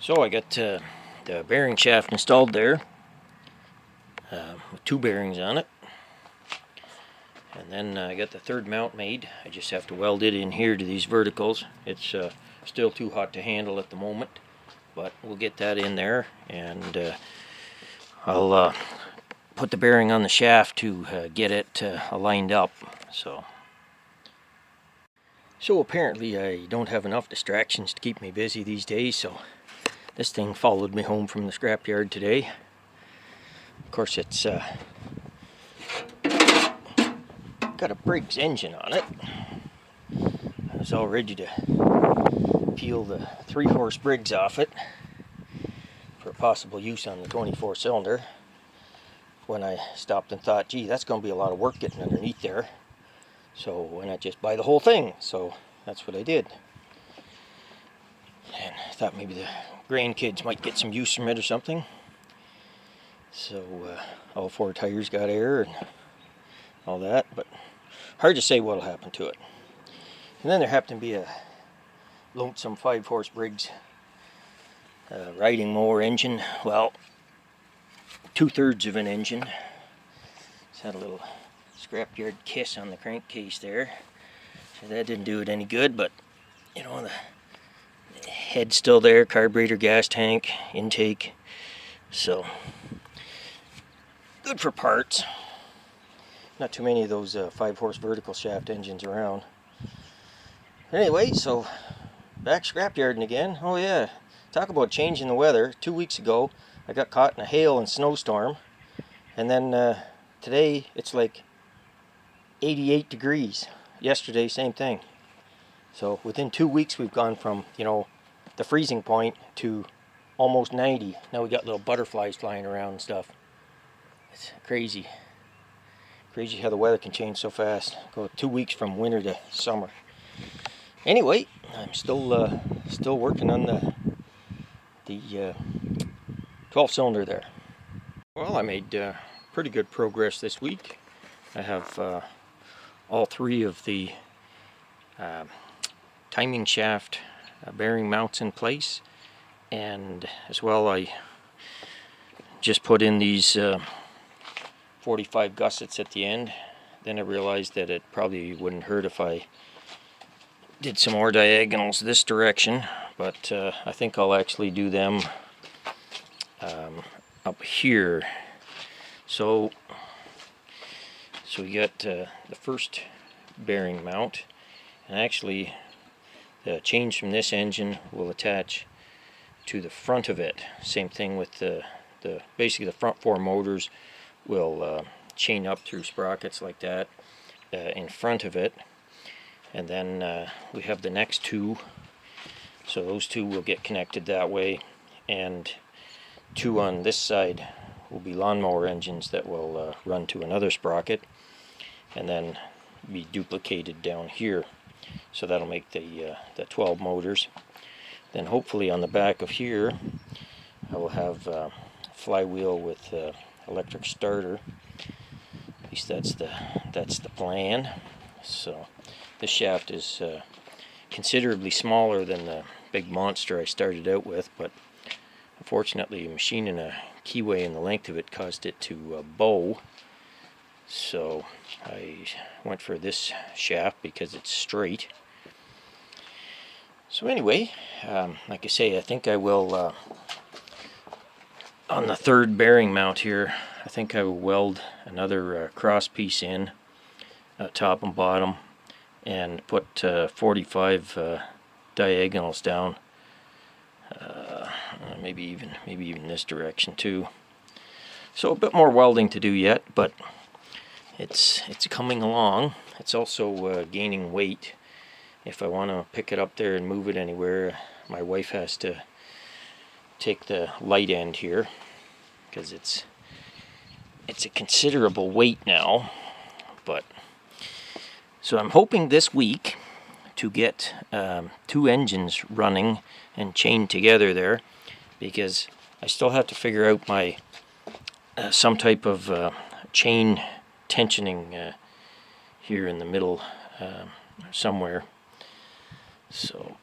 So I got the bearing shaft installed there with two bearings on it, and then I got the third mount made. I just have to weld it in here to these verticals. It's still too hot to handle at the moment, but we'll get that in there, and I'll put the bearing on the shaft to get it aligned up. So apparently I don't have enough distractions to keep me busy these days, so this thing followed me home from the scrapyard today. Of course, it's got a Briggs engine on it. I was all ready to peel the 3-horse Briggs off it for possible use on the 24-cylinder when I stopped and thought, gee, that's going to be a lot of work getting underneath there. So why not just buy the whole thing? So that's what I did. And I thought maybe the grandkids might get some use from it or something. So all 4 tires got air and all that, but hard to say what'll happen to it. And then there happened to be a lonesome 5-horse Briggs riding mower engine. Well, 2/3 of an engine. It's had a little scrapyard kiss on the crankcase there. So that didn't do it any good, but you know, the head's still there, carburetor, gas tank, intake. So good for parts. Not too many of those 5-horse vertical shaft engines around. Anyway, so back scrapyarding again. Oh yeah, talk about changing the weather. 2 weeks ago I got caught in a hail and snowstorm, and then today it's like 88 degrees. Yesterday, same thing. So within 2 weeks we've gone from, you know, the freezing point to almost 90. Now we got little butterflies flying around and stuff. It's crazy. Crazy how the weather can change so fast. Go 2 weeks from winter to summer. Anyway, I'm still working on the 12-cylinder there. Well, I made pretty good progress this week. I have all 3 of the timing shaft bearing mounts in place, and as well I just put in these 45 gussets at the end. Then I realized that it probably wouldn't hurt if I did some more diagonals this direction, but I think I'll actually do them up here. So we got the first bearing mount, and actually the change from this engine will attach to the front of it. Same thing with the basically the front 4 motors will chain up through sprockets like that in front of it, and then we have the next 2, so those 2 will get connected that way, and 2 on this side will be lawnmower engines that will run to another sprocket and then be duplicated down here. So that'll make the 12 motors. Then hopefully on the back of here I will have a flywheel with electric starter. At least that's the plan. So this shaft is considerably smaller than the big monster I started out with, but unfortunately machining a keyway in the length of it caused it to bow. So I went for this shaft because it's straight. So anyway, like I say, I think I will, on the 3rd bearing mount here, I think I will weld another cross piece in, top and bottom, and put 45 diagonals down. Maybe even this direction too. So a bit more welding to do yet, but it's coming along. It's also gaining weight. If I want to pick it up there and move it anywhere, my wife has to take the light end here, because it's a considerable weight now. But so I'm hoping this week to get 2 engines running and chained together there, because I still have to figure out my some type of chain tensioning here in the middle somewhere. So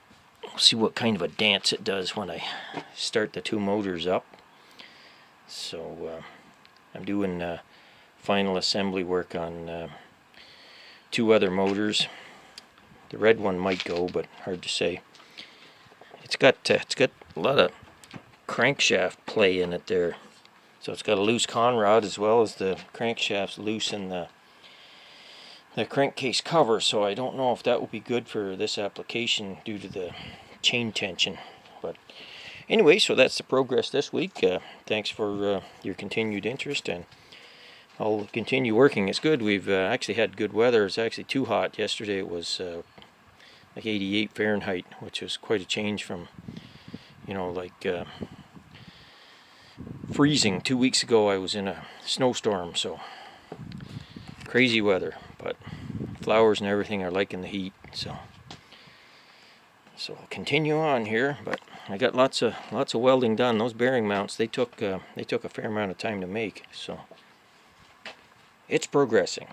see what kind of a dance it does when I start the two motors up. So I'm doing final assembly work on two other motors. The red one might go, but hard to say. It's got a lot of crankshaft play in it there. So it's got a loose conrod as well as the crankshaft's loose in the crankcase cover. So I don't know if that will be good for this application due to the chain tension. But anyway, so that's the progress this week. Thanks for your continued interest, and I'll continue working. It's good. We've actually had good weather. It's actually too hot. Yesterday it was like 88 Fahrenheit, which was quite a change from, like freezing. 2 weeks ago I was in a snowstorm, so crazy weather. But flowers and everything are liking the heat, so I'll continue on here. But I got lots of welding done. Those bearing mounts, they took a fair amount of time to make, so it's progressing.